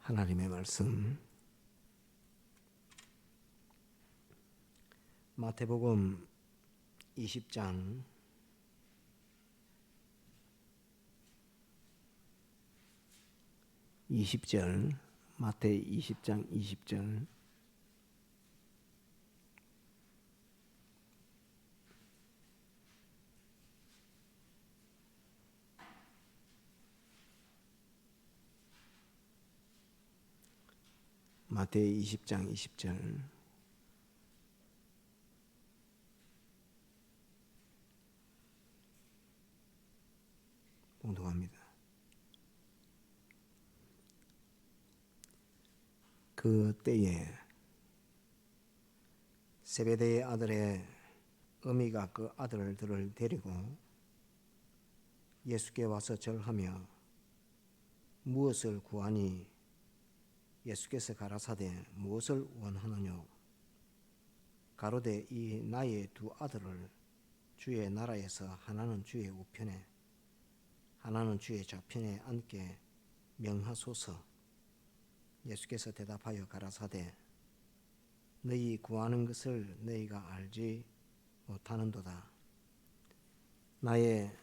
하나님의 말씀 마태복음 20장 20절 마태 20장 20절 마태 20장 20절 봉독합니다. 그 때에 세베대의 아들의 어미가 그 아들들을 데리고 예수께 와서 절하며 무엇을 구하니 예수께서 가라사대 무엇을 원하느뇨 가로되 이 나의 두 아들을 주의 나라에서 하나는 주의 우편에 하나는 주의 좌편에 앉게 명하소서. 예수께서 대답하여 가라사대 너희 구하는 것을 너희가 알지 못하는도다. 나의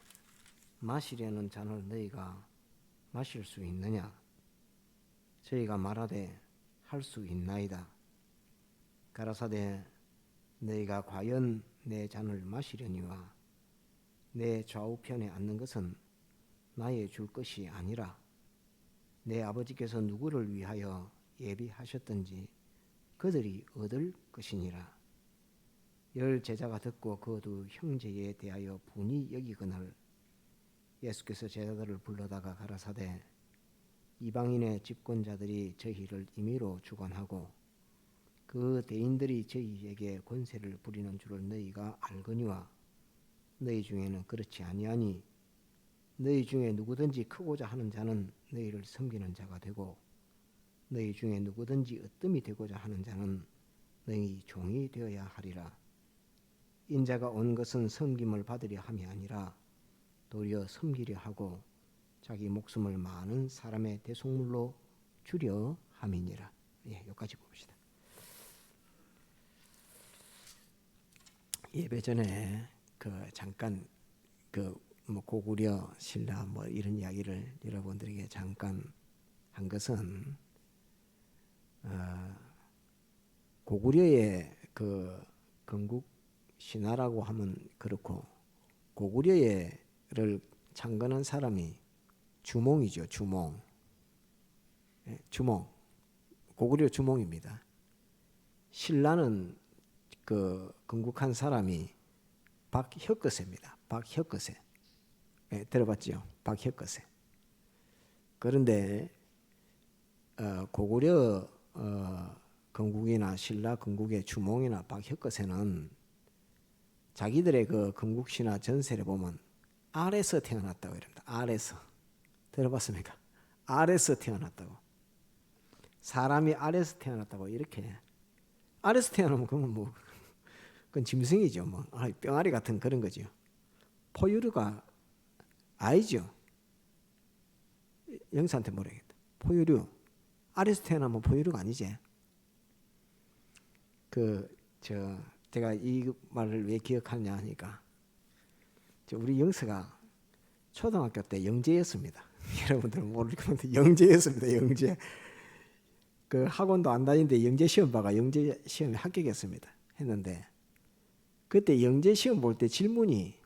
마시려는 잔을 너희가 마실 수 있느냐? 저희가 말하되 할 수 있나이다. 가라사대 너희가 과연 내 잔을 마시려니와 내 좌우편에 앉는 것은 나의 줄 것이 아니라 내 아버지께서 누구를 위하여 예비하셨든지 그들이 얻을 것이니라. 열 제자가 듣고 그 두 형제에 대하여 분이 여기거늘 예수께서 제자들을 불러다가 가라사대 이방인의 집권자들이 저희를 임의로 주관하고 그 대인들이 저희에게 권세를 부리는 줄을 너희가 알거니와 너희 중에는 그렇지 아니하니 너희 중에 누구든지 크고자 하는 자는 너희를 섬기는 자가 되고 너희 중에 누구든지 으뜸이 되고자 하는 자는 너희 종이 되어야 하리라. 인자가 온 것은 섬김을 받으려 함이 아니라 도리어 섬기려 하고 자기 목숨을 많은 사람의 대속물로 주려 함이니라. 여기까지 봅시다. 예배 전에 잠깐 고구려 신라 이런 이야기를 여러분들에게 잠깐 한 것은 고구려의 건국 신화라고 하면 그렇고 고구려를 창건한 사람이 주몽이죠. 주몽. 고구려 주몽입니다. 신라는 건국한 사람이 박혁거세입니다. 박혁거세. 들어봤죠? 박혁거세. 그런데 고구려 건국이나 신라 건국의 주몽이나 박혁거세는 자기들의 건국신화 전설에 보면 알에서 태어났다고 이럽니다. 알에서. 들어봤습니까? 알에서 태어났다고. 사람이 알에서 태어났다고 이렇게. 알에서 태어나면 그건 짐승이죠. 뿅아리 같은 그런 거죠. 포유류가 아니죠. 영사한테 모르겠다. 포유류. 알에서 태어나면 포유류가 아니지. 제가 이 말을 왜 기억하냐 하니까 우리 영서가 초등학교 때 영재였습니다. 여러분들은 모를 건데 영재였습니다. 영재. 학원도 안 다니는데 영재 시험 봐가 영재 시험에 합격했습니다. 했는데 그때 영재 시험 볼 때 질문이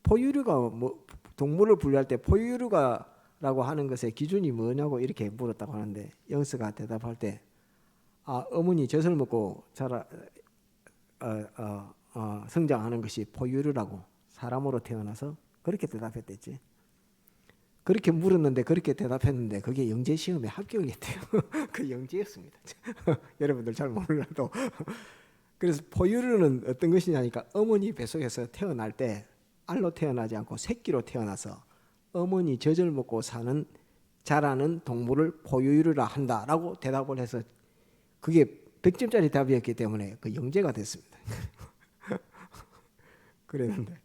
포유류가 동물을 분류할 때 포유류가라고 하는 것의 기준이 뭐냐고 이렇게 물었다고 하는데 영서가 대답할 때 어머니 젖을 먹고 성장하는 것이 포유류라고 사람으로 태어나서 그렇게 대답했댔지. 그렇게 물었는데 그렇게 대답했는데 그게 영재 시험에 합격했대요. 그 영재였습니다. 여러분들 잘 몰라도. 그래서 포유류는 어떤 것이냐니까 어머니 뱃속에서 태어날 때 알로 태어나지 않고 새끼로 태어나서 어머니 젖을 먹고 자라는 동물을 포유류라 한다라고 대답을 해서 그게 100점짜리 답이었기 때문에 영재가 됐습니다. 그랬는데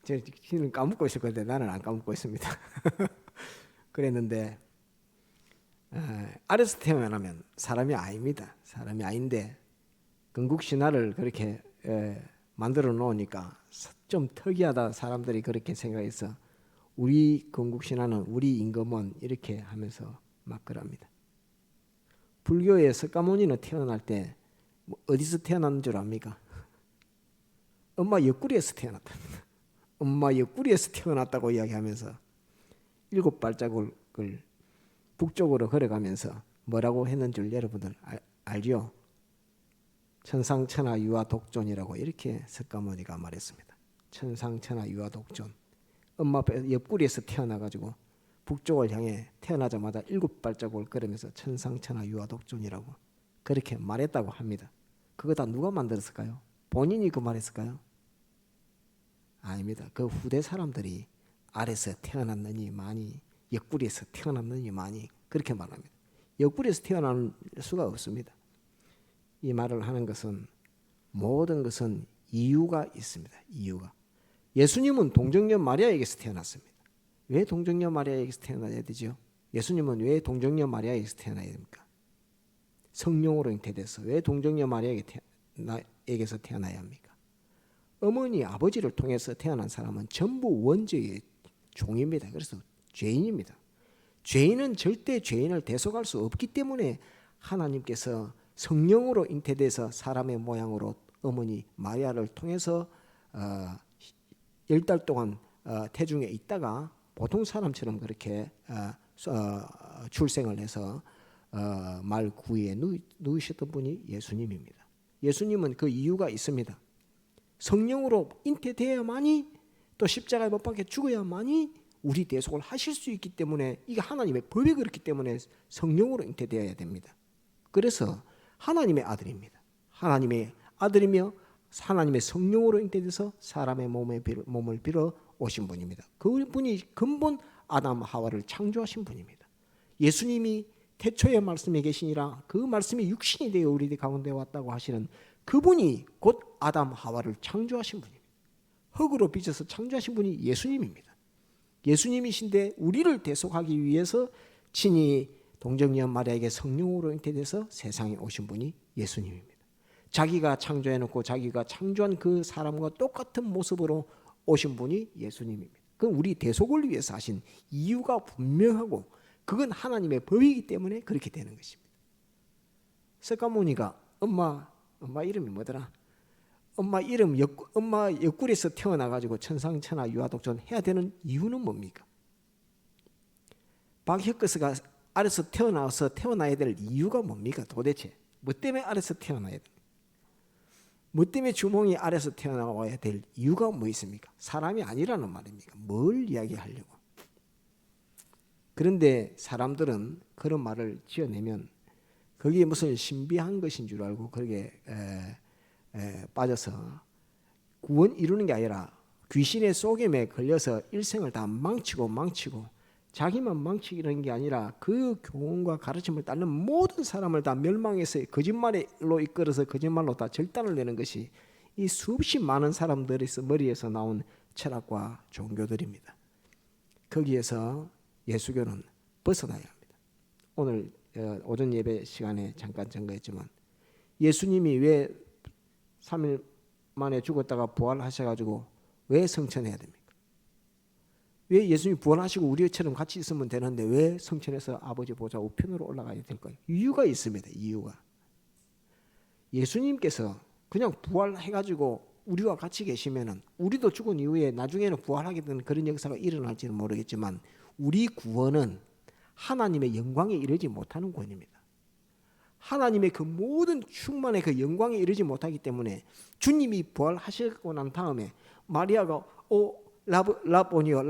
저는 까먹고 있을 건데 나는 안 까먹고 있습니다. 그랬는데 아래서 태어나면 사람이 아닙니다. 사람이 아닌데 건국 신화를 그렇게 만들어 놓으니까 좀 특이하다 사람들이 그렇게 생각해서 우리 건국 신화는 우리 임금은 이렇게 하면서 막 그럽니다. 불교의 석가모니는 태어날 때 어디서 태어난 줄 압니까? 엄마 옆구리에서 태어났답니다. 엄마 옆구리에서 태어났다고 이야기하면서 7발자국을 북쪽으로 걸어가면서 뭐라고 했는 줄 여러분들 알죠? 천상천하 유아 독존이라고 이렇게 석가모니가 말했습니다. 천상천하 유아 독존. 엄마 옆구리에서 태어나가지고 북쪽을 향해 태어나자마자 7발자국을 걸으면서 천상천하 유아 독존이라고 그렇게 말했다고 합니다. 그거 다 누가 만들었을까요? 본인이 그 말했을까요? 아닙니다. 그 후대 사람들이 아래서 태어났느니 많이 옆구리에서 태어났느니 많이 그렇게 말합니다. 옆구리에서 태어날 수가 없습니다. 이 말을 하는 것은 모든 것은 이유가 있습니다. 이유가. 예수님은 동정녀 마리아에게서 태어났습니다. 왜 동정녀 마리아에게서 태어나야 되죠? 예수님은 왜 동정녀 마리아에게서 태어나야 됩니까? 성령으로 잉태돼서 왜 동정녀 마리아에게서 태어나야 합니까? 어머니 아버지를 통해서 태어난 사람은 전부 원죄의 종입니다. 그래서 죄인입니다. 죄인은 절대 죄인을 대속할 수 없기 때문에 하나님께서 성령으로 잉태돼서 사람의 모양으로 어머니 마리아를 통해서 10달 동안 태중에 있다가 보통 사람처럼 그렇게 출생을 해서 말 구유에 누우셨던 분이 예수님입니다. 예수님은 그 이유가 있습니다. 성령으로 잉태되어야만이 또 십자가에 못 박혀 죽어야만이 우리 대속을 하실 수 있기 때문에 이게 하나님의 법이 그렇기 때문에 성령으로 잉태되어야 됩니다. 그래서 하나님의 아들입니다. 하나님의 아들이며 하나님의 성령으로 잉태돼서 사람의 몸을 빌어 오신 분입니다. 그분이 근본 아담 하와를 창조하신 분입니다. 예수님이 태초의 말씀에 계시니라 그 말씀이 육신이 되어 우리 가운데 왔다고 하시는 그분이 곧 아담 하와를 창조하신 분입니다. 흙으로 빚어서 창조하신 분이 예수님입니다. 예수님이신데 우리를 대속하기 위해서 친히 동정녀 마리아에게 성령으로 잉태돼서 세상에 오신 분이 예수님입니다. 자기가 창조해놓고 자기가 창조한 그 사람과 똑같은 모습으로 오신 분이 예수님입니다. 그건 우리 대속을 위해서 하신 이유가 분명하고 그건 하나님의 법이기 때문에 그렇게 되는 것입니다. 석가모니가 엄마 이름이 뭐더라? 엄마 옆구리에서 태어나가지고 천상천하 유아독존 해야 되는 이유는 뭡니까? 박혁거스가 아래서 태어나야 될 이유가 뭡니까? 도대체 뭐 때문에 아래서 태어나야 됩니까? 뭐 때문에 주몽이 아래서 태어나야 될 이유가 뭐 있습니까? 사람이 아니라는 말입니까? 뭘 이야기하려고? 그런데 사람들은 그런 말을 지어내면 거기에 무슨 신비한 것인 줄 알고 거기에 빠져서 구원 이루는 게 아니라 귀신의 속임에 걸려서 일생을 다 망치고 자기만 망치는 게 아니라 그 교훈과 가르침을 따르는 모든 사람을 다 멸망해서 거짓말로 이끌어서 거짓말로 다 절단을 내는 것이 이 수없이 많은 사람들의 머리에서 나온 철학과 종교들입니다. 거기에서 예수교는 벗어나야 합니다. 오늘 오전 예배 시간에 잠깐 전거했지만 예수님이 왜 3일 만에 죽었다가 부활하셔가지고 왜 성천해야 됩니까? 왜 예수님이 부활하시고 우리처럼 같이 있으면 되는데 왜 성천에서 아버지 보좌 우편으로 올라가야 될까요? 이유가 있습니다. 이유가. 예수님께서 그냥 부활해가지고 우리와 같이 계시면은 우리도 죽은 이후에 나중에는 부활하게 되는 그런 역사가 일어날지는 모르겠지만 우리 구원은 하나님의 영광에 이르지 못하는 구원입니다. 하나님의 그 모든 충만의 그 영광에 이르지 못하기 때문에 주님이 부활하시고 난 다음에 마리아가 라보니요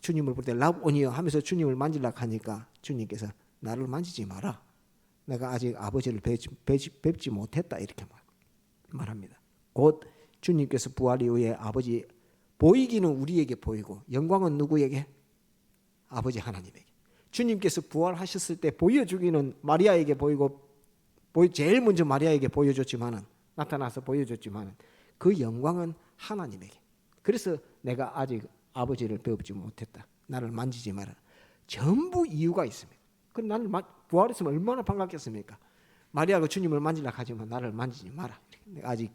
주님을 볼 때 라보니요 하면서 주님을 만지려고 하니까 주님께서 나를 만지지 마라. 내가 아직 아버지를 뵙지 못했다 이렇게 말합니다. 곧 주님께서 부활 이후에 아버지 보이기는 우리에게 보이고 영광은 누구에게? 아버지 하나님에게. 주님께서 부활하셨을 때 보여주기는 마리아에게 보이고 제일 먼저 마리아에게 보여줬지만은 나타나서 보여줬지만은 그 영광은 하나님에게. 그래서 내가 아직 아버지를 배우지 못했다. 나를 만지지 마라. 전부 이유가 있습니다. 그럼 나는 부활했으면 얼마나 반갑겠습니까? 마리아가 주님을 만지려고 하지만 나를 만지지 마라. 내가 아직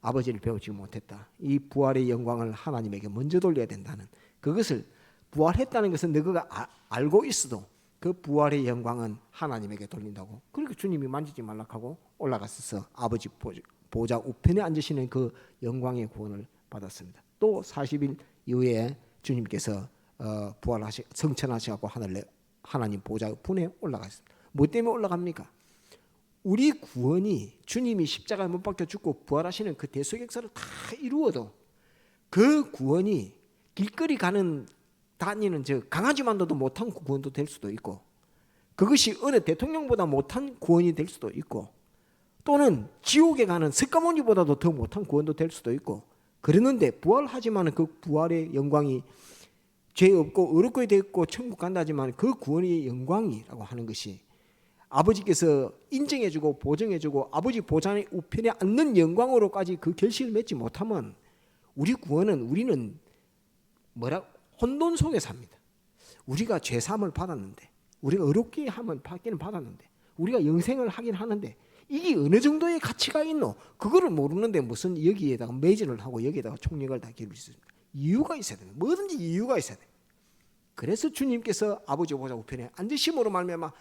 아버지를 배우지 못했다. 이 부활의 영광을 하나님에게 먼저 돌려야 된다는, 그것을 부활했다는 것은 너가 알고 있어도 그 부활의 영광은 하나님에게 돌린다고. 그러니까 주님이 만지지 말라고 하고 올라갔어서 아버지 보좌 우편에 앉으시는 그 영광의 구원을 받았습니다. 또 40일 이후에 주님께서 성천하시고 하나님 보좌 우편에 올라갔습니다. 뭐 때문에 올라갑니까? 우리 구원이 주님이 십자가에 못 박혀 죽고 부활하시는 그 대속역사를 다 이루어도 그 구원이 길거리 다니는 저 강아지만도 못한 구원도 될 수도 있고, 그것이 어느 대통령보다 못한 구원이 될 수도 있고, 또는 지옥에 가는 석가모니보다도 더 못한 구원도 될 수도 있고, 그러는데 부활하지만 그 부활의 영광이 죄 없고 어렵게 됐고 천국 간다지만 그 구원의 영광이라고 하는 것이 아버지께서 인정해주고 보증해주고 아버지 보좌 우편에 앉는 영광으로까지 그 결실을 맺지 못하면 우리는 혼돈 속에 삽니다. 우리가 죄사함을 받았는데, 우리가 어렵게 하면 받기는 받았는데, 우리가 영생을 하긴 하는데 이게 어느 정도의 가치가 있노? 그거를 모르는데 무슨 여기에다가 매진을 하고 여기에다가 총력을 다 기울일 수 있습니다. 이유가 있어야 됩니다. 뭐든지 이유가 있어야 돼요. 그래서 주님께서 아버지 보좌 우편에 앉으심으로 말미암아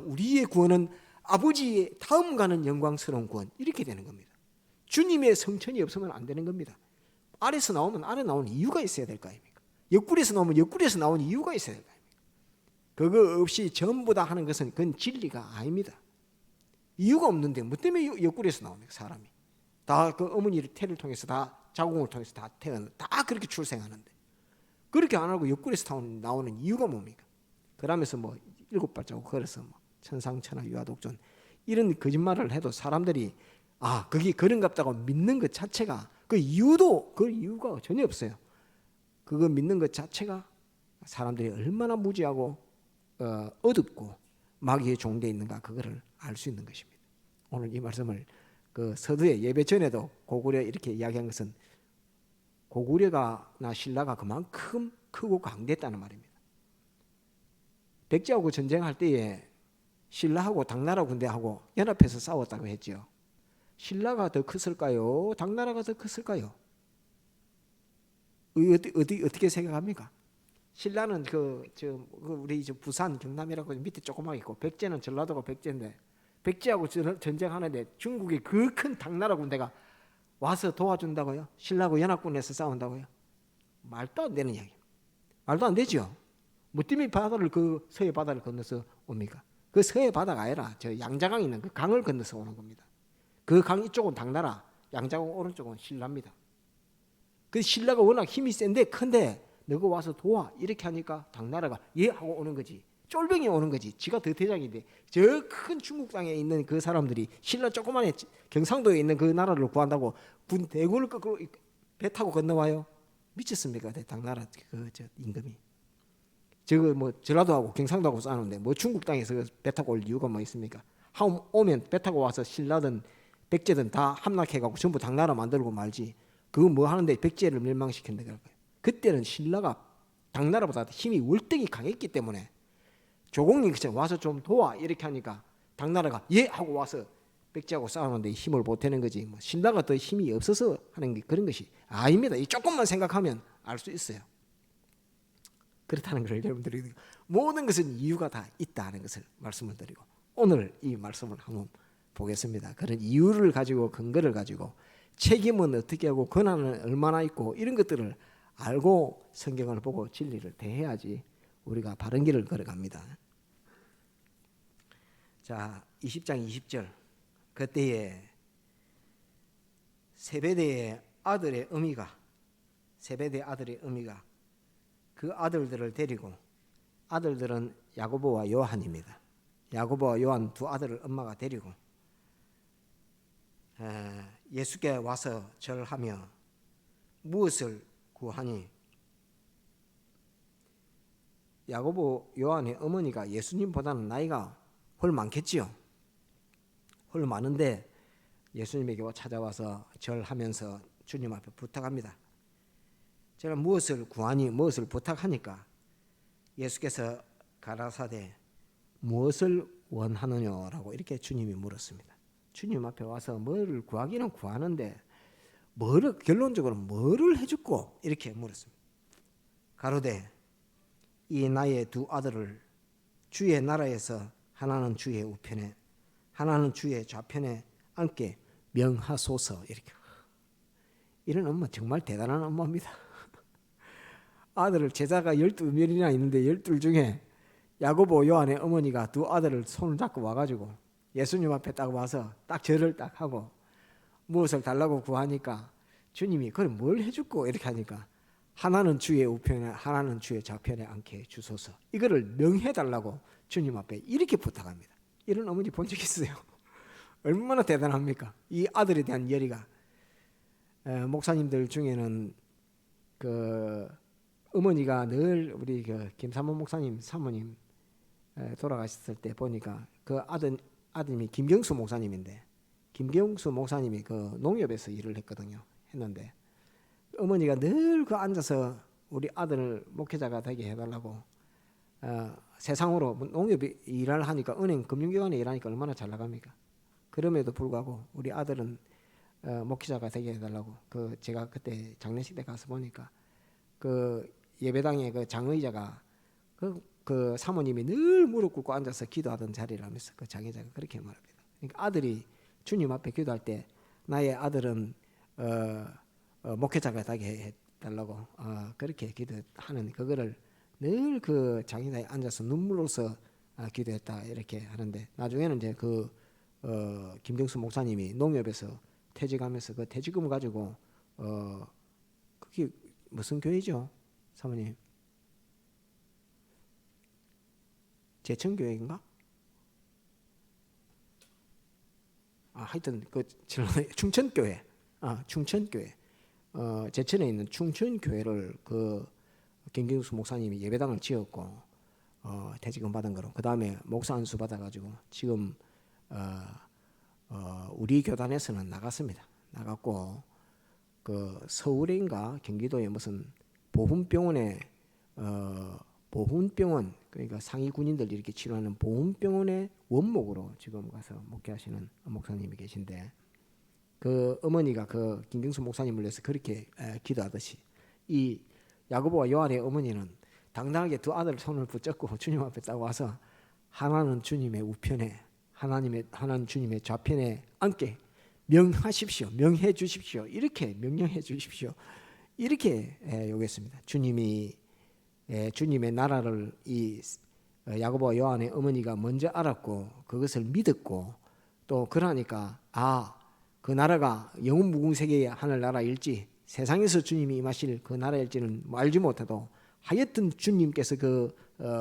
우리의 구원은 아버지의 다음 가는 영광스러운 구원, 이렇게 되는 겁니다. 주님의 성천이 없으면 안 되는 겁니다. 아래서 나오면 아래 나오는 이유가 있어야 될 거 아닙니까? 옆구리에서 나오면 옆구리에서 나오는 이유가 있어야 될 거 아닙니까? 그거 없이 전부 다 하는 것은 그건 진리가 아닙니다. 이유가 없는데 뭐 때문에 옆구리에서 나옵니까? 사람이 다 그 어머니를 태를 통해서 다 자궁을 통해서 다 그렇게 출생하는데, 그렇게 안 하고 옆구리에서 나오는 이유가 뭡니까? 그러면서 7발자국 걸어서 천상천하 유아독존 이런 거짓말을 해도 사람들이 그게 그런갑다고 믿는 것 자체가 그 이유가 전혀 없어요. 그거 믿는 것 자체가 사람들이 얼마나 무지하고 어둡고 마귀의 종되어 있는가, 그거를 알 수 있는 것입니다. 오늘 이 말씀을 그 서두에 예배 전에도 고구려 이렇게 이야기한 것은 고구려가나 신라가 그만큼 크고 강대했다는 말입니다. 백제하고 전쟁할 때에 신라하고 당나라 군대하고 연합해서 싸웠다고 했죠. 신라가 더 컸을까요? 당나라가 더 컸을까요? 어떻게 생각합니까? 신라는 우리 부산 경남이라고 밑에 조그맣게 있고, 백제는 전라도가 백제인데, 백제하고 전쟁하는데 중국의 그 큰 당나라 군대가 와서 도와준다고요? 신라하고 연합군에서 싸운다고요? 말도 안 되는 이야기. 말도 안 되죠. 뭐 때문에 서해 바다를 건너서 옵니까? 그 서해 바다가 아니라 저 양자강 있는 그 강을 건너서 오는 겁니다. 그 강 이쪽은 당나라, 양자강 오른쪽은 신라입니다. 그 신라가 워낙 힘이 센데 큰데 너가 와서 도와 이렇게 하니까 당나라가 예 하고 오는 거지. 쫄병이 오는 거지. 지가 더 대장인데 저 큰 중국 땅에 있는 그 사람들이 신라 조그만한 경상도에 있는 그 나라를 구한다고 군 대군을 거꾸로 배 타고 건너와요? 미쳤습니까? 당나라 저 임금이. 전라도하고 경상도하고 싸우는데 중국 땅에서 배 타고 올 이유가 뭐 있습니까? 오면 배 타고 와서 신라든 백제든 다 함락해가고 전부 당나라 만들고 말지. 그거 뭐 하는데 백제를 멸망시킨다 그럴 거예요. 그때는 신라가 당나라보다 힘이 월등히 강했기 때문에 조공이 와서 좀 도와 이렇게 하니까 당나라가 예 하고 와서 백제하고 싸우는데 힘을 보태는 거지. 신라가 더 힘이 없어서 하는 게 그런 것이 아닙니다. 이 조금만 생각하면 알 수 있어요. 그렇다는 것을 여러분들이 모든 것은 이유가 다 있다는 것을 말씀을 드리고, 오늘 이 말씀을 한번 보겠습니다. 그런 이유를 가지고 근거를 가지고 책임은 어떻게 하고 권한은 얼마나 있고 이런 것들을 알고 성경을 보고 진리를 대해야지 우리가 바른 길을 걸어갑니다. 자, 20장 20절. 그때에 세베대의 아들의 어미가 그 아들들을 데리고, 아들들은 야고보와 요한입니다. 야고보와 요한 두 아들을 엄마가 데리고 예수께 와서 절하며 무엇을 구하니? 야고보 요한의 어머니가 예수님보다는 나이가 훨 많겠지요. 훨 많은데 예수님에게 찾아와서 절하면서 주님 앞에 부탁합니다. 제가 무엇을 구하니, 무엇을 부탁하니까 예수께서 가라사대 무엇을 원하느냐라고 이렇게 주님이 물었습니다. 주님 앞에 와서 뭐를 구하기는 구하는데 결론적으로 뭐를 해주고 이렇게 물었습니다. 가로되 이 나의 두 아들을 주의 나라에서 하나는 주의 우편에 하나는 주의 좌편에 앉게 명하소서. 이렇게. 이런 엄마 정말 대단한 엄마입니다. 아들을 제자가 12명이나 있는데 12 중에 야고보 요한의 어머니가 두 아들을 손을 잡고 와가지고 예수님 앞에 딱 와서 딱 절을 딱 하고 무엇을 달라고 구하니까 주님이 그걸 뭘 해줄고 이렇게 하니까 하나는 주의 우편에 하나는 주의 좌편에 앉게 주소서. 이거를 명해달라고 주님 앞에 이렇게 부탁합니다. 이런 어머니 본 적 있어요? 얼마나 대단합니까? 이 아들에 대한 열의가. 목사님들 중에는 그 어머니가 늘 우리 그 김삼원 목사님 사모님 돌아가셨을 때 보니까 그 아드님이 김경수 목사님인데 김경수 목사님이 그 농협에서 일을 했는데 어머니가 늘 그 앉아서 우리 아들을 목회자가 되게 해달라고 세상으로 농협 일을 하니까 은행 금융기관에 일하니까 얼마나 잘 나갑니까? 그럼에도 불구하고 우리 아들은 목회자가 되게 해달라고 그 제가 그때 장례식 때 가서 보니까 그 예배당의 그 장의자가 그 사모님이 늘 무릎 꿇고 앉아서 기도하던 자리라면서 그 장의자가 그렇게 말합니다. 그러니까 아들이 주님 앞에 기도할 때 나의 아들은 목회자가 되게 해달라고 그렇게 기도하는 그거를 늘 그 장의자에 앉아서 눈물로서 기도했다 이렇게 하는데 나중에는 이제 그 김경수 목사님이 농협에서 퇴직하면서 그 퇴직금을 가지고 그게 무슨 교회죠, 사모님? 제천교회인가? 하여튼 그 충천교회, 충천교회, 제천에 있는 충천교회를 그 김경수 목사님이 예배당을 지었고 퇴직금 받은 거로 그 다음에 목사 안수 받아가지고 지금 우리 교단에서는 나갔습니다. 나갔고 그 서울인가 경기도에 무슨 보훈병원에 보훈병원 그러니까 상위 군인들 이렇게 치료하는 보훈병원의 원목으로 지금 가서 목회하시는 목사님이 계신데 그 어머니가 그 김경수 목사님을 위해서 그렇게 기도하듯이 이 야고보와 요한의 어머니는 당당하게 두 아들 손을 붙잡고 주님 앞에 딱 와서 하나는 주님의 우편에 하나는 주님의 좌편에 앉게 명하십시오. 명해 주십시오. 이렇게 명령해 주십시오. 이렇게 요구했습니다. 주님의 나라를 이 야고보와 요한의 어머니가 먼저 알았고 그것을 믿었고 또 그러니까 그 나라가 영원 무궁세계의 하늘나라일지 세상에서 주님이 임하실 그 나라일지는 알지 못해도 하여튼 주님께서 그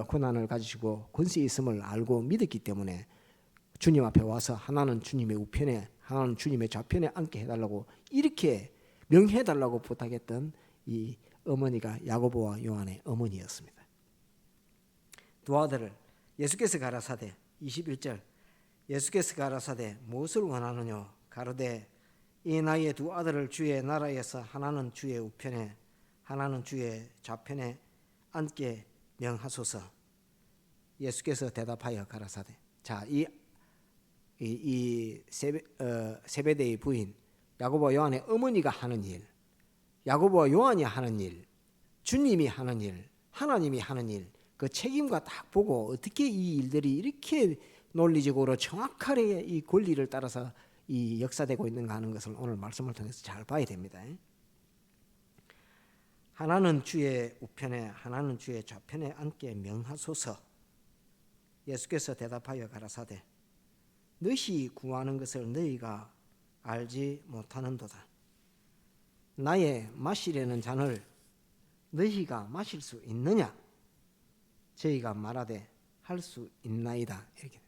고난을 가지시고 권세 있음을 알고 믿었기 때문에 주님 앞에 와서 하나는 주님의 우편에 하나는 주님의 좌편에 앉게 해달라고 이렇게 명해달라고 부탁했던 이 어머니가 야고보와 요한의 어머니였습니다. 두 아들을 예수께서 가라사대 21절 예수께서 가라사대 무엇을 원하느냐 가로되 이 나의 두 아들을 주의 나라에서 하나는 주의 우편에 하나는 주의 좌편에 앉게 명하소서. 예수께서 대답하여 가라사대 자, 이 세베대의 부인 야고보와 요한의 어머니가 하는 일 야고보와 요한이 하는 일 주님이 하는 일 하나님이 하는 일 그 책임과 딱 보고 어떻게 이 일들이 이렇게 논리적으로 정확하게 이 권리를 따라서 이 역사되고 있는가 하는 것을 오늘 말씀을 통해서 잘 봐야 됩니다. 하나는 주의 우편에 하나는 주의 좌편에 앉게 명하소서. 예수께서 대답하여 가라사대 너희 구하는 것을 너희가 알지 못하는도다. 나의 마시려는 잔을 너희가 마실 수 있느냐? 저희가 말하되 할 수 있나이다. 이렇게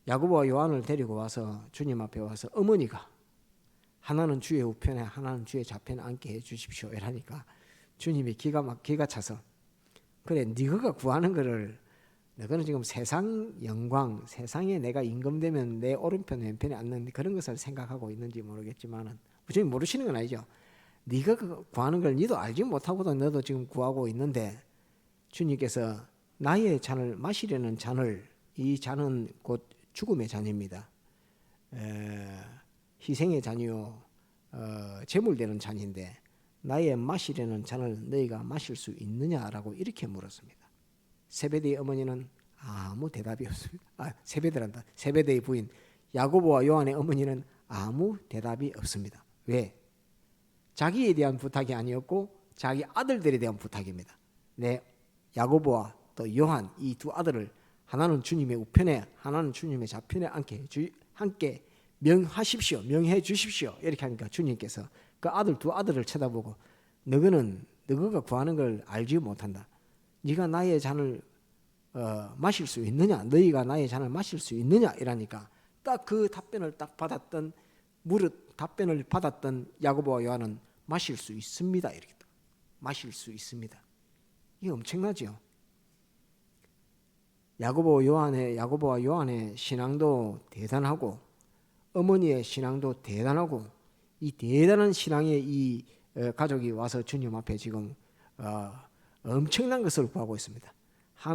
야고보와 요한을 데리고 와서 주님 앞에 와서 어머니가 하나는 주의 우편에 하나는 주의 좌편에 앉게 해주십시오 이러니까 주님이 기가 차서 그래 네가 구하는 거를 너는 지금 세상 영광 세상에 내가 임금되면 내 오른편 왼편에 앉는 그런 것을 생각하고 있는지 모르겠지만은 주님 모르시는 건 아니죠. 네가 구하는 걸 너도 알지 못하고도 너도 지금 구하고 있는데 주님께서 나의 잔을 마시려는 잔을, 이 잔은 곧 죽음의 잔입니다. 희생의 잔이요 제물되는 잔인데 나의 마시려는 잔을 너희가 마실 수 있느냐라고 이렇게 물었습니다. 세베대의 어머니는 아무 대답이 없습니다. 세베대란다. 세베대의 부인 야고보와 요한의 어머니는 아무 대답이 없습니다. 왜? 자기에 대한 부탁이 아니었고 자기 아들들에 대한 부탁입니다. 야고보와 또 요한 이 두 아들을 하나는 주님의 우편에 하나는 주님의 좌편에 함께 명하십시오. 명해 주십시오. 이렇게 하니까 주님께서 그 두 아들을 쳐다보고 너가 구하는 걸 알지 못한다. 네가 나의 잔을 마실 수 있느냐? 너희가 나의 잔을 마실 수 있느냐? 이라니까 딱 그 답변을 답변을 받았던 야고보와 요한은 마실 수 있습니다. 이렇게 마실 수 있습니다. 이게 엄청나죠. 야고보와 요한의 신앙도 대단하고 어머니의 신앙도 대단하고 이 대단한 신앙의 이 가족이 와서 주님 앞에 지금 엄청난 것을 구하고 있습니다.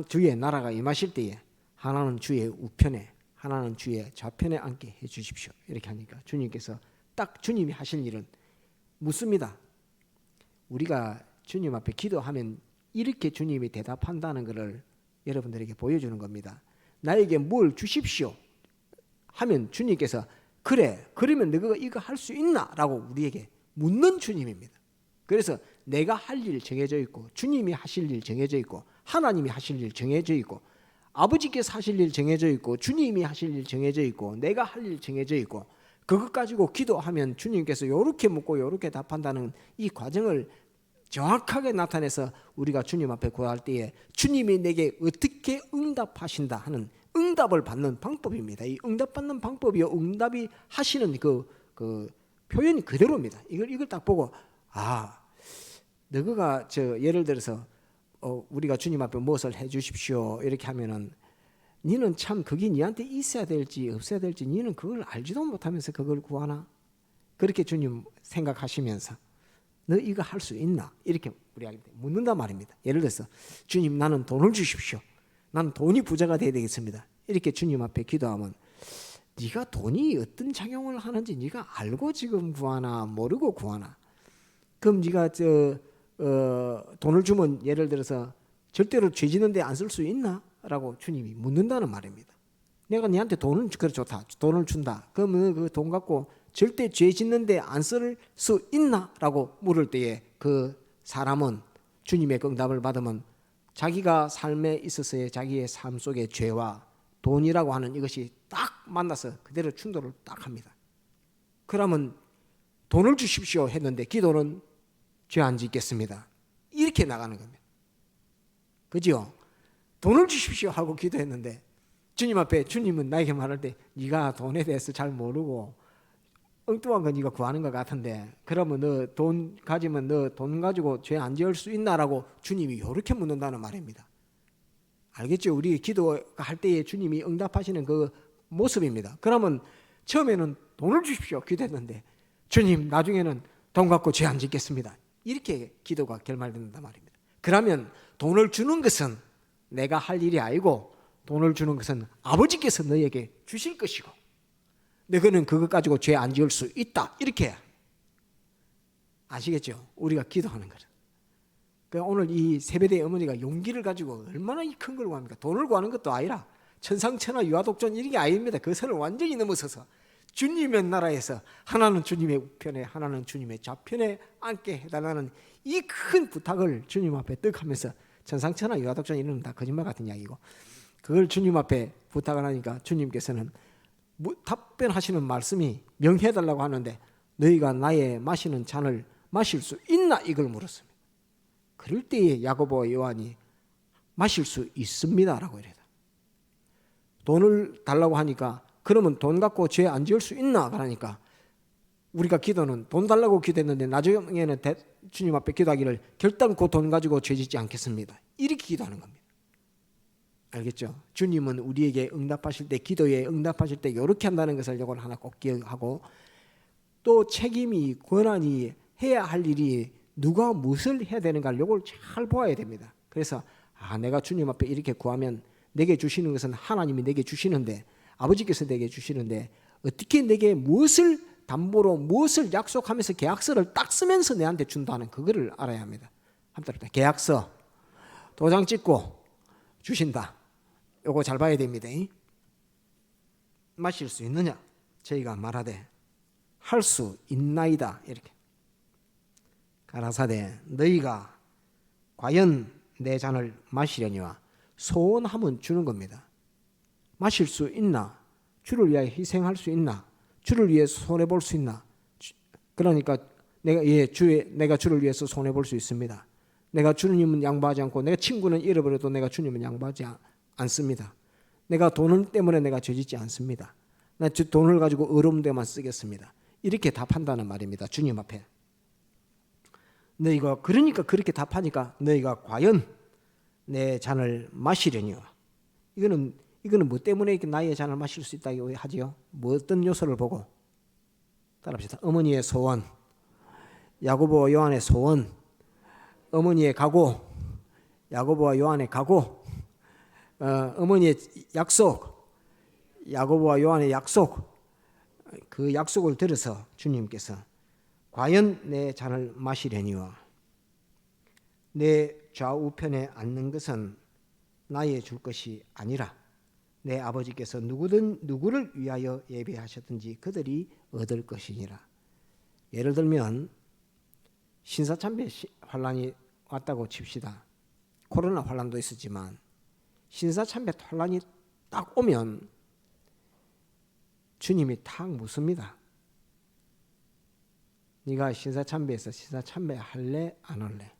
주의 나라가 임하실 때에 하나는 주의 우편에 하나는 주의 좌편에 앉게 해 주십시오. 이렇게 하니까 주님께서 딱 주님이 하실 일은 묻습니다. 우리가 주님 앞에 기도하면 이렇게 주님이 대답한다는 것을 여러분들에게 보여주는 겁니다. 나에게 뭘 주십시오 하면 주님께서 그러면 너가 이거 할 수 있나? 라고 우리에게 묻는 주님입니다. 그래서 내가 할 일 정해져 있고 주님이 하실 일 정해져 있고 하나님이 하실 일 정해져 있고 아버지께서 하실 일 정해져 있고 주님이 하실 일 정해져 있고 내가 할 일 정해져 있고 그것 가지고 기도하면 주님께서 이렇게 묻고 이렇게 답한다는 이 과정을 정확하게 나타내서 우리가 주님 앞에 구할 때에 주님이 내게 어떻게 응답하신다 하는 응답을 받는 방법입니다. 이 응답받는 방법이요 응답이 하시는 그 표현이 그대로입니다. 이걸 딱 보고 너가 예를 들어서 우리가 주님 앞에 무엇을 해 주십시오 이렇게 하면은 니는 참 그게 니한테 있어야 될지 없어야 될지 니는 그걸 알지도 못하면서 그걸 구하나? 그렇게 주님 생각하시면서 너 이거 할 수 있나? 이렇게 우리에게 묻는단 말입니다. 예를 들어서 주님 나는 돈을 주십시오. 나는 돈이 부자가 돼야 되겠습니다. 이렇게 주님 앞에 기도하면 네가 돈이 어떤 작용을 하는지 네가 알고 지금 구하나 모르고 구하나? 그럼 네가 돈을 주면 예를 들어서 절대로 죄 짓는데 안 쓸 수 있나? 라고 주님이 묻는다는 말입니다. 내가 네한테 돈을 좋다. 돈을 준다. 그러면 그 돈 갖고 절대 죄 짓는데 안 쓸 수 있나? 라고 물을 때에 그 사람은 주님의 응답을 받으면 자기가 삶에 있어서의 자기의 삶 속의 죄와 돈이라고 하는 이것이 딱 만나서 그대로 충돌을 딱 합니다. 그러면 돈을 주십시오 했는데 기도는 죄 안 짓겠습니다. 이렇게 나가는 겁니다. 그죠? 돈을 주십시오 하고 기도했는데 주님 앞에 주님은 나에게 말할 때 네가 돈에 대해서 잘 모르고 엉뚱한 거 네가 구하는 것 같은데 그러면 너 돈 가지면 너 돈 가지고 죄 안 지을 수 있나라고 주님이 이렇게 묻는다는 말입니다. 알겠죠? 우리 기도할 때에 주님이 응답하시는 그 모습입니다. 그러면 처음에는 돈을 주십시오 기도했는데 주님 나중에는 돈 갖고 죄 안 짓겠습니다. 이렇게 기도가 결말된단 말입니다. 그러면 돈을 주는 것은 내가 할 일이 아니고 돈을 주는 것은 아버지께서 너에게 주실 것이고 너희는 그것 가지고 죄 안 지을 수 있다. 이렇게 아시겠죠? 우리가 기도하는 거죠. 그러니까 오늘 이 세베대의 어머니가 용기를 가지고 얼마나 큰 걸 구합니까? 돈을 구하는 것도 아니라 천상천하 유아독존 이런 게 아닙니다. 그 선을 완전히 넘어서서 주님의 나라에서 하나는 주님의 우편에 하나는 주님의 좌편에 앉게 해달라는 이 큰 부탁을 주님 앞에 떡 하면서 천상천하 유아독존 이런 다 거짓말 같은 이야기고 그걸 주님 앞에 부탁을 하니까 주님께서는 답변하시는 말씀이 명해달라고 하는데 너희가 나의 마시는 잔을 마실 수 있나? 이걸 물었습니다. 그럴 때에 야고보와 요한이 마실 수 있습니다 라고 이래요. 돈을 달라고 하니까 그러면 돈 갖고 죄 안 지을 수 있나? 그러니까 우리가 기도는 돈 달라고 기도했는데 나중에는 주님 앞에 기도하기를 결단코 돈 가지고 죄 짓지 않겠습니다. 이렇게 기도하는 겁니다. 알겠죠? 주님은 우리에게 응답하실 때 기도에 응답하실 때 이렇게 한다는 것을 이걸 하나 꼭 기억하고 또 책임이 권한이 해야 할 일이 누가 무엇을 해야 되는가를 이걸 잘 보아야 됩니다. 그래서 내가 주님 앞에 이렇게 구하면 내게 주시는 것은 하나님이 내게 주시는데, 아버지께서 내게 주시는데 어떻게 내게 무엇을 담보로 무엇을 약속하면서 계약서를 딱 쓰면서 내한테 준다는 그거를 알아야 합니다. 한번 계약서 도장 찍고 주신다. 요거 잘 봐야 됩니다. 마실 수 있느냐? 저희가 말하되 할 수 있나이다. 이렇게 가라사대 너희가 과연 내 잔을 마시려니와 소원하면 주는 겁니다. 마실 수 있나? 주를 위하여 희생할 수 있나? 주를 위해 손해 볼 수 있나? 그러니까 내가 주를 위해서 손해 볼 수 있습니다. 내가 주님은 양보하지 않고, 내가 친구는 잃어버려도 내가 주님은 양보하지 않습니다. 내가 돈 때문에 내가 죄짓지 않습니다. 나 돈을 가지고 의로운 데만 쓰겠습니다. 이렇게 답한다는 말입니다. 주님 앞에. 너희가 그러니까 그렇게 답하니까 너희가 과연 내 잔을 마시려니와. 이거는 뭐 때문에 이렇게 나의 잔을 마실 수 있다고 하지요? 뭐 어떤 요소를 보고? 따라합시다. 어머니의 소원, 야고보와 요한의 소원, 어머니의 각오, 야고보와 요한의 각오, 어머니의 약속, 야고보와 요한의 약속, 그 약속을 들어서 주님께서 과연 내 잔을 마시려니와 내 좌우편에 앉는 것은 나의 줄 것이 아니라 내 아버지께서 누구를 위하여 예배하셨든지 그들이 얻을 것이니라. 예를 들면 신사참배 환란이 왔다고 칩시다. 코로나 환란도 있었지만 신사참배 환란이 딱 오면 주님이 탁 묻습니다. 네가 신사참배에서 신사참배 할래 안 할래?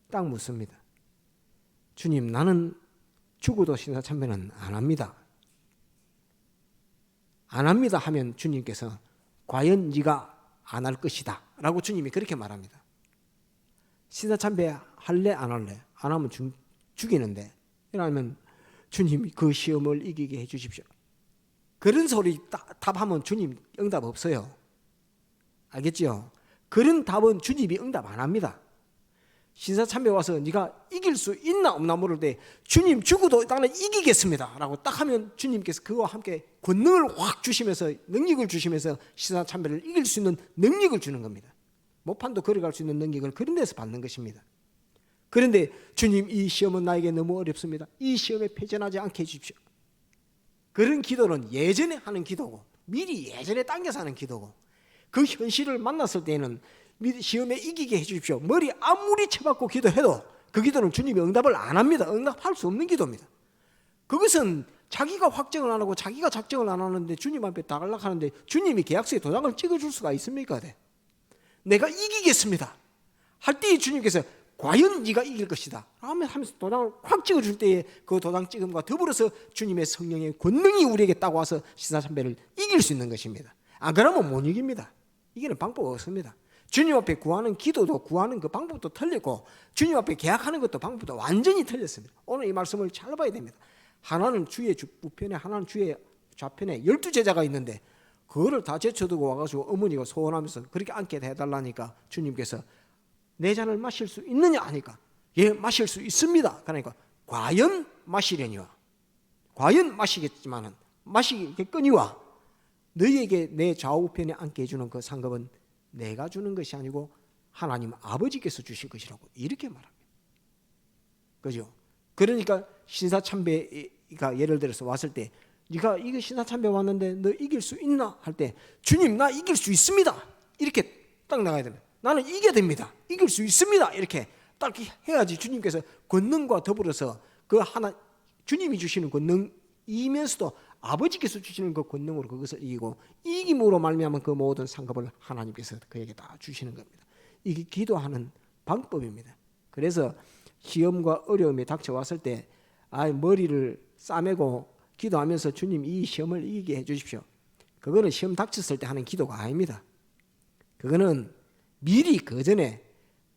딱 묻습니다. 주님, 나는 죽어도 신사참배는 안 합니다. 안 합니다 하면 주님께서 과연 네가 안 할 것이다 라고 주님이 그렇게 말합니다. 신사참배 할래 안 할래? 안 하면 죽이는데, 이러면 주님이 그 시험을 이기게 해 주십시오. 그런 소리 답하면 주님 응답 없어요. 알겠죠? 그런 답은 주님이 응답 안 합니다. 신사참배 와서 네가 이길 수 있나 없나 물을 때 주님 죽어도 나는 이기겠습니다 라고 딱 하면 주님께서 그와 함께 권능을 확 주시면서, 능력을 주시면서 신사참배를 이길 수 있는 능력을 주는 겁니다. 모판도 걸어갈 수 있는 능력을 그런 데서 받는 것입니다. 그런데 주님, 이 시험은 나에게 너무 어렵습니다. 이 시험에 패전하지 않게 해주십시오. 그런 기도는 예전에 하는 기도고, 미리 예전에 당겨서 하는 기도고, 그 현실을 만났을 때는 시험에 이기게 해주십시오. 머리 아무리 쳐박고 기도해도 그 기도는 주님이 응답을 안 합니다. 응답할 수 없는 기도입니다. 그것은 자기가 확정을 안 하고 자기가 작정을 안 하는데 주님 앞에 다갈락 하는데 주님이 계약서에 도장을 찍어줄 수가 있습니까? 내가 이기겠습니다 할 때 주님께서 과연 네가 이길 것이다 하면서 도장을 확 찍어줄 때에 그 도장 찍음과 더불어서 주님의 성령의 권능이 우리에게 딱 와서 신사참배를 이길 수 있는 것입니다. 안 그러면 못 이깁니다. 이기는 방법 없습니다. 주님 앞에 구하는 기도도 구하는 그 방법도 틀리고 주님 앞에 계약하는 것도 방법도 완전히 틀렸습니다. 오늘 이 말씀을 잘 봐야 됩니다. 하나는 주의 우편에, 하나는 주의 좌편에 12제자가 있는데 그거를 다 제쳐두고 와가지고 어머니가 소원하면서 그렇게 앉게 해달라니까 주님께서 내 잔을 마실 수 있느냐 하니까 예, 마실 수 있습니다. 그러니까 과연 마시려니와, 과연 마시겠지만은 마시겠거니와 너희에게 내 좌우편에 앉게 해주는 그 상급은 내가 주는 것이 아니고 하나님 아버지께서 주실 것이라고 이렇게 말합니다. 그죠? 그러니까 신사참배가 예를 들어서 왔을 때 네가 이거 신사참배 왔는데 너 이길 수 있나? 할 때 주님, 나 이길 수 있습니다. 이렇게 딱 나가야 됩니다. 나는 이겨야 됩니다. 이길 수 있습니다. 이렇게 딱 해야지 주님께서 권능과 더불어서 그 하나 주님이 주시는 권능이면서도 아버지께서 주시는 그 권능으로 그것을 이기고 이김으로 말미암은 그 모든 상급을 하나님께서 그에게 다 주시는 겁니다. 이게 기도하는 방법입니다. 그래서 시험과 어려움이 닥쳐왔을 때 머리를 싸매고 기도하면서 주님 이 시험을 이기게 해 주십시오. 그거는 시험 닥쳤을 때 하는 기도가 아닙니다. 그거는 미리 그 전에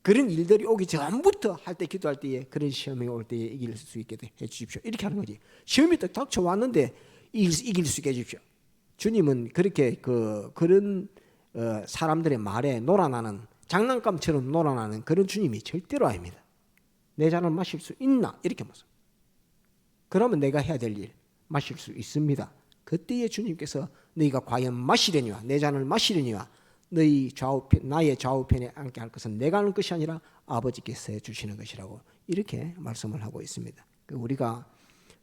그런 일들이 오기 전부터 할 때 기도할 때에 그런 시험이 올 때에 이길 수 있게 해 주십시오. 이렇게 하는 거지. 시험이 딱 닥쳐왔는데 이길 수 있게 해주십시오. 주님은 그렇게 그런 사람들의 말에 놀아나는, 장난감처럼 놀아나는 그런 주님이 절대로 아닙니다. 내 잔을 마실 수 있나? 이렇게 묻습니다. 그러면 내가 해야 될 일 마실 수 있습니다. 그때에 주님께서 너희가 과연 마시려니와 내 잔을 마시려니와 너희 좌우편 나의 좌우편에 앉게 할 것은 내가 하는 것이 아니라 아버지께서 해주시는 것이라고 이렇게 말씀을 하고 있습니다. 우리가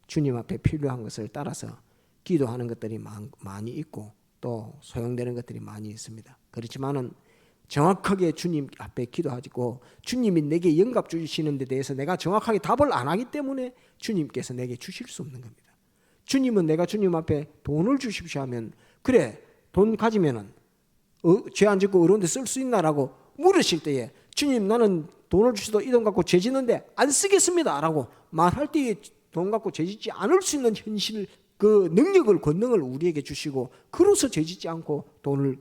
주님 앞에 필요한 것을 따라서 기도하는 것들이 많이 있고 또 소용되는 것들이 많이 있습니다. 그렇지만은 정확하게 주님 앞에 기도하고 주님이 내게 영감 주시는 데 대해서 내가 정확하게 답을 안 하기 때문에 주님께서 내게 주실 수 없는 겁니다. 주님은 내가 주님 앞에 돈을 주십시오 하면 그래 돈 가지면은 죄 안 짓고 어려운데 쓸 수 있나라고 물으실 때에 주님 나는 돈을 주셔도 이 돈 갖고 죄 짓는데 안 쓰겠습니다 라고 말할 때에 돈 갖고 죄 짓지 않을 수 있는 현실 그 능력을 권능을 우리에게 주시고 그로서 죄 짓지 않고 돈을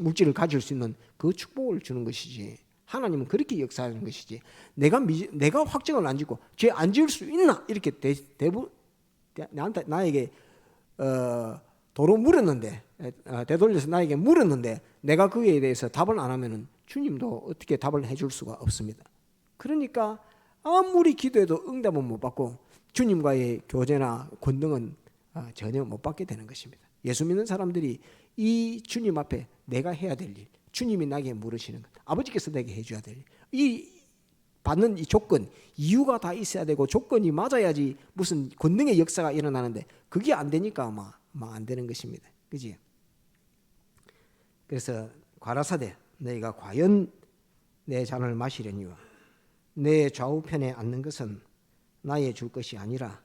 물질을 가질 수 있는 그 축복을 주는 것이지 하나님은 그렇게 역사하는 것이지 내가 확정을 안 짓고 죄 안 지을 수 있나 이렇게 대부분 나에게 도로 물었는데 되돌려서 나에게 물었는데 내가 그에 대해서 답을 안 하면은 주님도 어떻게 답을 해줄 수가 없습니다. 그러니까 아무리 기도해도 응답은 못 받고 주님과의 교제나 권능은 전혀 못 받게 되는 것입니다. 예수 믿는 사람들이 이 주님 앞에 내가 해야 될 일, 주님이 나에게 물으시는 것, 아버지께서 내게 해줘야 될 일, 이 받는 이 조건, 이유가 다 있어야 되고 조건이 맞아야지 무슨 권능의 역사가 일어나는데 그게 안 되니까 안 되는 것입니다. 그지? 그래서 가라사대 너희가 과연 내 잔을 마시려니와 내 좌우편에 앉는 것은 나의 줄 것이 아니라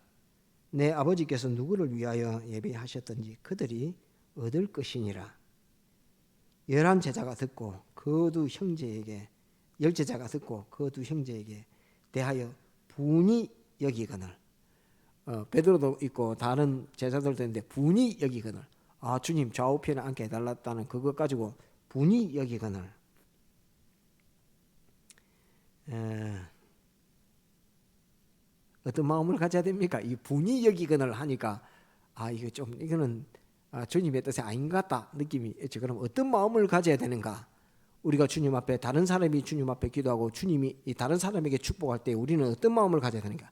내 아버지께서 누구를 위하여 예배하셨든지 그들이 얻을 것이니라. 11 제자가 듣고 그 두 형제에게 10 제자가 듣고 그 두 형제에게 대하여 분이 여기거늘 베드로도 있고 다른 제자들도 있는데 분이 여기거늘 주님 좌우편에 앉게 해달랐다는 그것 가지고 분이 여기거늘 어떤 마음을 가져야 됩니까? 이 분이 여기거늘 하니까 이거는 주님의 뜻이 아닌 것 같다 느낌이 있죠. 그럼 어떤 마음을 가져야 되는가? 우리가 주님 앞에 다른 사람이 주님 앞에 기도하고 주님이 다른 사람에게 축복할 때 우리는 어떤 마음을 가져야 되는가?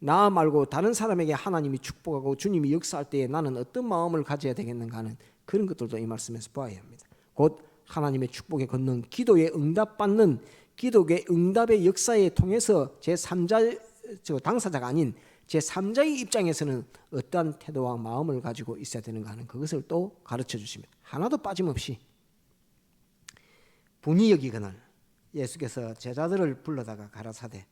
나 말고 다른 사람에게 하나님이 축복하고 주님이 역사할 때에 나는 어떤 마음을 가져야 되겠는가 하는 그런 것들도 이 말씀에서 보아야 합니다. 곧 하나님의 축복에 걷는 기도에 응답받는 기도의 응답의 역사에 통해서 제3자 당사자가 아닌 제3자의 입장에서는 어떠한 태도와 마음을 가지고 있어야 되는가 하는 그것을 또 가르쳐 주십니다. 하나도 빠짐없이 분이 여기거늘 예수께서 제자들을 불러다가 가라사대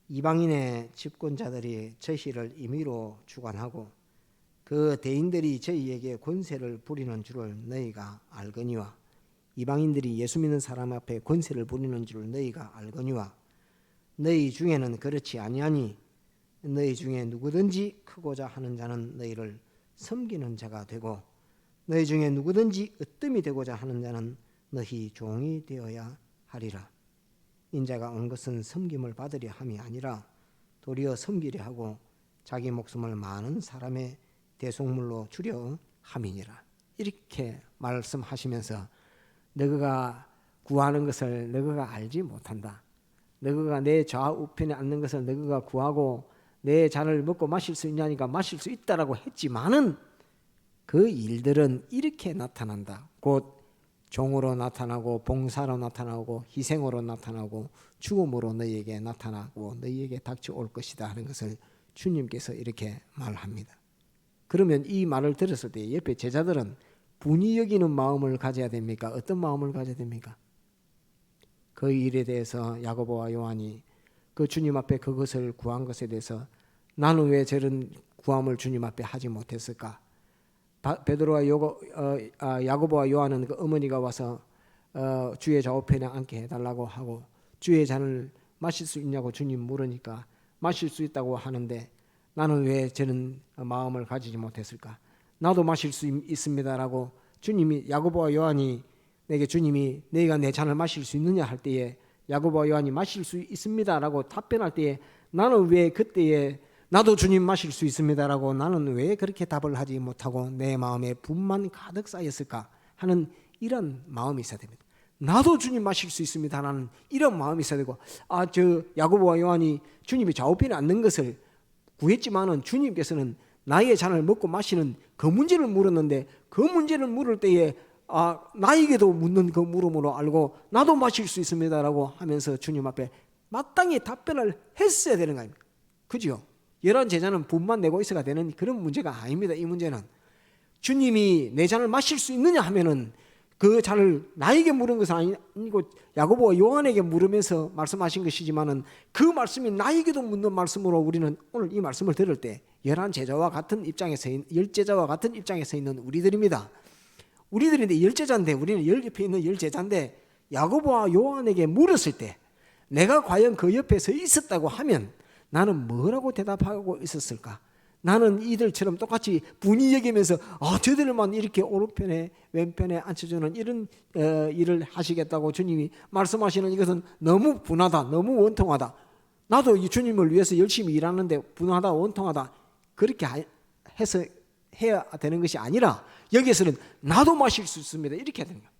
이방인의 집권자들이 저희를 임의로 주관하고 그 대인들이 저희에게 권세를 부리는 줄을 너희가 알거니와 이방인들이 예수 믿는 사람 앞에 권세를 부리는 줄을 너희가 알거니와 너희 중에는 그렇지 아니하니 너희 중에 누구든지 크고자 하는 자는 너희를 섬기는 자가 되고 너희 중에 누구든지 으뜸이 되고자 하는 자는 너희 종이 되어야 하리라. 인자가 온 것은 섬김을 받으려 함이 아니라 도리어 섬기려 하고 자기 목숨을 많은 사람의 대속물로 주려 함이니라. 이렇게 말씀하시면서 너희가 구하는 것을 너희가 알지 못한다. 너희가 내 좌우편에 앉는 것을 너희가 구하고 내 잔을 먹고 마실 수 있냐니까 마실 수 있다라고 했지만은 그 일들은 이렇게 나타난다. 곧 종으로 나타나고 봉사로 나타나고 희생으로 나타나고 죽음으로 너희에게 나타나고 너희에게 닥쳐올 것이다 하는 것을 주님께서 이렇게 말합니다. 그러면 이 말을 들었을 때 옆에 제자들은 분이 여기는 마음을 가져야 됩니까? 어떤 마음을 가져야 됩니까? 그 일에 대해서 야고보와 요한이 그 주님 앞에 그것을 구한 것에 대해서 나는 왜 저런 구함을 주님 앞에 하지 못했을까? 베드로와 야고보와 요한은 그 어머니가 와서 주의 좌우편에 앉게 해달라고 하고 주의 잔을 마실 수 있냐고 주님 물으니까 마실 수 있다고 하는데 나는 왜 저런 마음을 가지지 못했을까? 나도 마실 수 있습니다라고 주님이 야고보와 요한이 내게 주님이 너희가 내 잔을 마실 수 있느냐 할 때에 야고보와 요한이 마실 수 있습니다라고 답변할 때에 나는 왜 그때에 나도 주님 마실 수 있습니다라고 나는 왜 그렇게 답을 하지 못하고 내 마음에 분만 가득 쌓였을까 하는 이런 마음이 있어야 됩니다. 나도 주님 마실 수 있습니다라는 이런 마음이 있어야 되고, 저 야고보와 요한이 주님이 좌우편에 앉는 것을 구했지만은 주님께서는 나의 잔을 먹고 마시는 그 문제를 물었는데, 그 문제를 물을 때에 나에게도 묻는 그 물음으로 알고 나도 마실 수 있습니다라고 하면서 주님 앞에 마땅히 답변을 했어야 되는 거 아닙니까? 그죠? 11 제자는 분만 내고 있어야 되는 그런 문제가 아닙니다. 이 문제는 주님이 내 잔을 마실 수 있느냐 하면은 그 잔을 나에게 물은 것은 아니고 야고보와 요한에게 물으면서 말씀하신 것이지만은, 그 말씀이 나에게도 묻는 말씀으로 우리는 오늘 이 말씀을 들을 때 11 제자와 같은 입장에서, 10 제자와 같은 입장에서 있는 우리들입니다. 우리들인데 10 제자인데, 우리는 옆에 있는 10 제자인데, 야고보와 요한에게 물었을 때 내가 과연 그 옆에 서 있었다고 하면 나는 뭐라고 대답하고 있었을까? 나는 이들처럼 똑같이 분이 여기면서 저들만 이렇게 오른편에 왼편에 앉혀주는 이런 일을 하시겠다고 주님이 말씀하시는 이것은 너무 분하다, 너무 원통하다, 나도 이 주님을 위해서 열심히 일하는데 분하다, 원통하다, 그렇게 해서 해야 되는 것이 아니라 여기에서는 나도 마실 수 있습니다, 이렇게 해야 되는 거예요.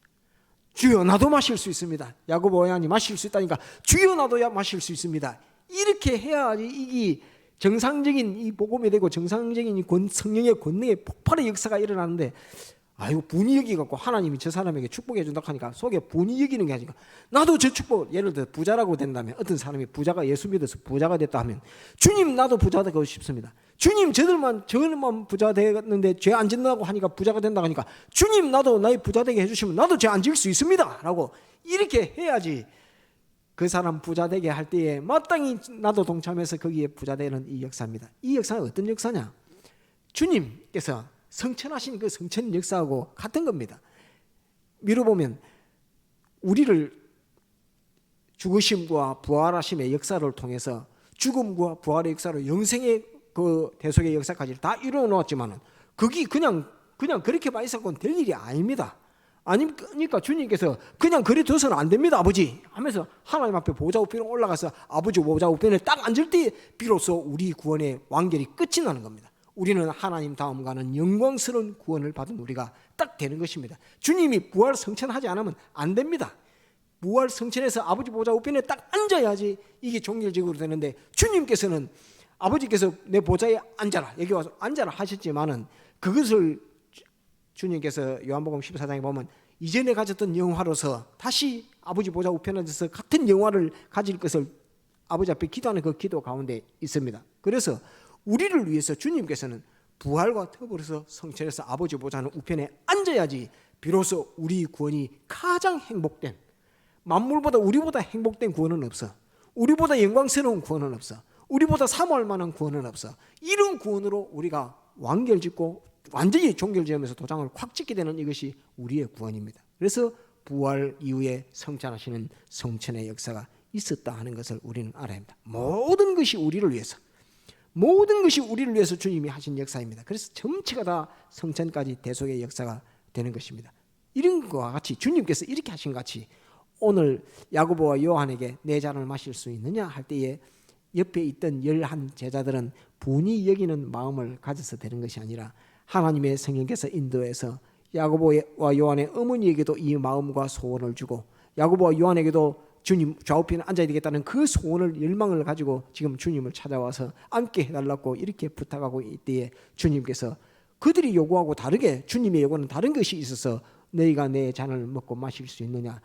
주여 나도 마실 수 있습니다. 야고보 요한이 마실 수 있다니까 주여 나도 마실 수 있습니다, 이렇게 해야지 이게 정상적인 이 복음이 되고 정상적인 이 성령의 권능의 폭발의 역사가 일어나는데, 분이 여기 갖고 하나님이 저 사람에게 축복해 준다고 하니까 속에 분이 여기는 게 아니라 나도 저 축복, 예를 들어 부자라고 된다면, 어떤 사람이 부자가 예수 믿어서 부자가 됐다 하면 주님 나도 부자 되고 싶습니다, 주님 저들만 부자 되었는데 죄 안 짓는다고 하니까 부자가 된다고 하니까 주님 나도 나의 부자 되게 해주시면 나도 죄 안 지을 수 있습니다 라고 이렇게 해야지 그 사람 부자 되게 할 때에 마땅히 나도 동참해서 거기에 부자 되는 이 역사입니다. 이 역사는 어떤 역사냐? 주님께서 성천하신 그 성천 역사하고 같은 겁니다. 미뤄보면 우리를 죽으심과 부활하심의 역사를 통해서 죽음과 부활의 역사로 영생의 그 대속의 역사까지 다 이루어 놓았지만은 그게 그냥 그렇게만 있었건 될 일이 아닙니다. 아니니까 주님께서 그냥 그리 둬서는 안 됩니다 아버지 하면서 하나님 앞에 보좌 우편에 올라가서 아버지 보좌 우편에 딱 앉을 때 비로소 우리 구원의 완결이 끝이 나는 겁니다. 우리는 하나님 다음과는 영광스러운 구원을 받은 우리가 딱 되는 것입니다. 주님이 부활 성천하지 않으면 안 됩니다. 부활 성천해서 아버지 보좌 우편에 딱 앉아야지 이게 종결적으로 되는데, 주님께서는 아버지께서 내 보좌에 앉아라, 여기 와서 앉아라 하셨지만은 그것을 주님께서 요한복음 14장에 보면 이전에 가졌던 영화로서 다시 아버지 보좌 우편에 앉아서 같은 영화를 가질 것을 아버지 앞에 기도하는 그 기도 가운데 있습니다. 그래서 우리를 위해서 주님께서는 부활과 더불어서 성천에서 아버지 보좌는 우편에 앉아야지 비로소 우리 구원이 가장 행복된, 만물보다 우리보다 행복된 구원은 없어, 우리보다 영광스러운 구원은 없어, 우리보다 사모할 만한 구원은 없어. 이런 구원으로 우리가 완결짓고 완전히 종결지으면서 도장을 확 찍게 되는 이것이 우리의 구원입니다. 그래서 부활 이후에 성천하시는 성천의 역사가 있었다 하는 것을 우리는 알아야 합니다. 모든 것이 우리를 위해서, 모든 것이 우리를 위해서 주님이 하신 역사입니다. 그래서 전체가 다 성천까지 대속의 역사가 되는 것입니다. 이런 것과 같이 주님께서 이렇게 하신 것 같이 오늘 야고보와 요한에게 내 잔을 마실 수 있느냐 할 때에 옆에 있던 11 제자들은 분이 여기는 마음을 가져서 되는 것이 아니라 하나님의 성령께서 인도해서 야고보와 요한의 어머니에게도 이 마음과 소원을 주고, 야고보와 요한에게도 주님 좌우편에 앉아야 되겠다는 그 소원을, 열망을 가지고 지금 주님을 찾아와서 앉게 해달라고 이렇게 부탁하고 있기에 주님께서 그들이 요구하고 다르게, 주님의 요구는 다른 것이 있어서 너희가 내 잔을 먹고 마실 수 있느냐,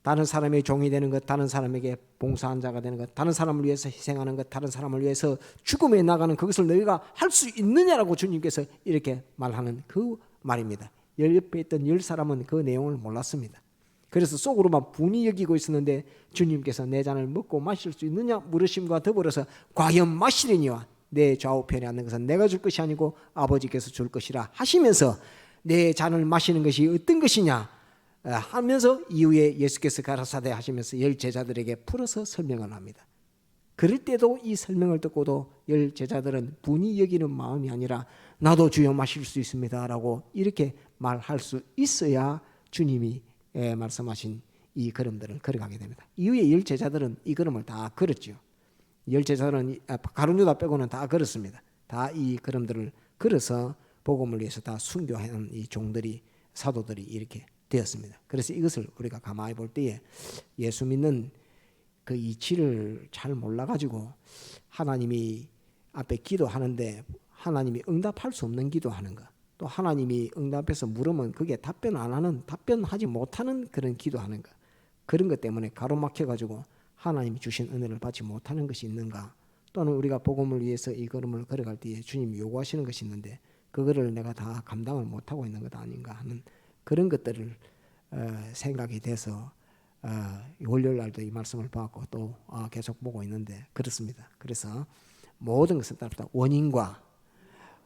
다른 사람의 종이 되는 것, 다른 사람에게 봉사한 자가 되는 것, 다른 사람을 위해서 희생하는 것, 다른 사람을 위해서 죽음에 나가는 그것을 너희가 할 수 있느냐라고 주님께서 이렇게 말하는 그 말입니다. 옆에 있던 10 사람은 그 내용을 몰랐습니다. 그래서 속으로만 분이 여기고 있었는데 주님께서 내 잔을 먹고 마실 수 있느냐 물으심과 더불어서 과연 마시리니와 내 좌우편에 앉는 것은 내가 줄 것이 아니고 아버지께서 줄 것이라 하시면서 내 잔을 마시는 것이 어떤 것이냐 하면서 이후에 예수께서 가라사대 하시면서 10 제자들에게 풀어서 설명을 합니다. 그럴 때도 이 설명을 듣고도 10 제자들은 분이 여기는 마음이 아니라 나도 주여 마실 수 있습니다 라고 이렇게 말할 수 있어야 주님이 말씀하신 이 걸음들을 걸어가게 됩니다. 이후에 10 제자들은 이 걸음을 다 걸었죠. 10 제자들은 가룟 유다 빼고는 다 걸었습니다. 다 이 걸음들을 걸어서 복음을 위해서 다 순교하는 이 종들이, 사도들이 이렇게 되었습니다. 그래서 이것을 우리가 가만히 볼 때에 예수 믿는 그 이치를 잘 몰라가지고 하나님이 앞에 기도하는데 하나님이 응답할 수 없는 기도하는 것, 또 하나님이 응답해서 물으면 그게 답변하지 못하는 그런 기도하는 것, 그런 것 때문에 가로막혀가지고 하나님이 주신 은혜를 받지 못하는 것이 있는가, 또는 우리가 복음을 위해서 이 걸음을 걸어갈 때에 주님이 요구하시는 것이 있는데 그거를 내가 다 감당을 못하고 있는 것 아닌가 하는 그런 것들을 생각이 돼서 월요일 날도 이 말씀을 받고 또 계속 보고 있는데 그렇습니다. 그래서 모든 것은 따르다 원인과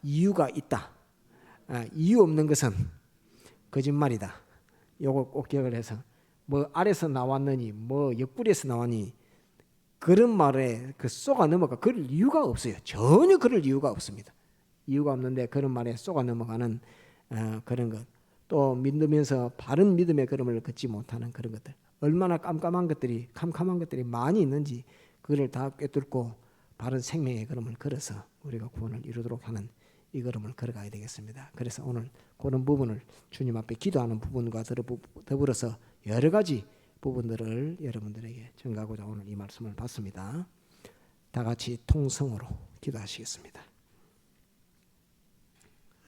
이유가 있다. 이유 없는 것은 거짓말이다. 요거 꼭 기억을 해서 뭐 아래서 나왔느니 뭐 옆구리에서 나왔니 그런 말에 그 쏘가 넘어가 그럴 이유가 없어요. 전혀 그럴 이유가 없습니다. 이유가 없는데 그런 말에 쏘가 넘어가는 그런 것, 또 믿으면서 바른 믿음의 걸음을 걷지 못하는 그런 것들, 얼마나 캄캄한 것들이 많이 있는지 그거를 다 꿰뚫고 바른 생명의 걸음을 걸어서 우리가 구원을 이루도록 하는 이 걸음을 걸어가야 되겠습니다. 그래서 오늘 그런 부분을 주님 앞에 기도하는 부분과 더불어서 여러 가지 부분들을 여러분들에게 전가하고자 오늘 이 말씀을 받습니다. 다 같이 통성으로 기도하시겠습니다.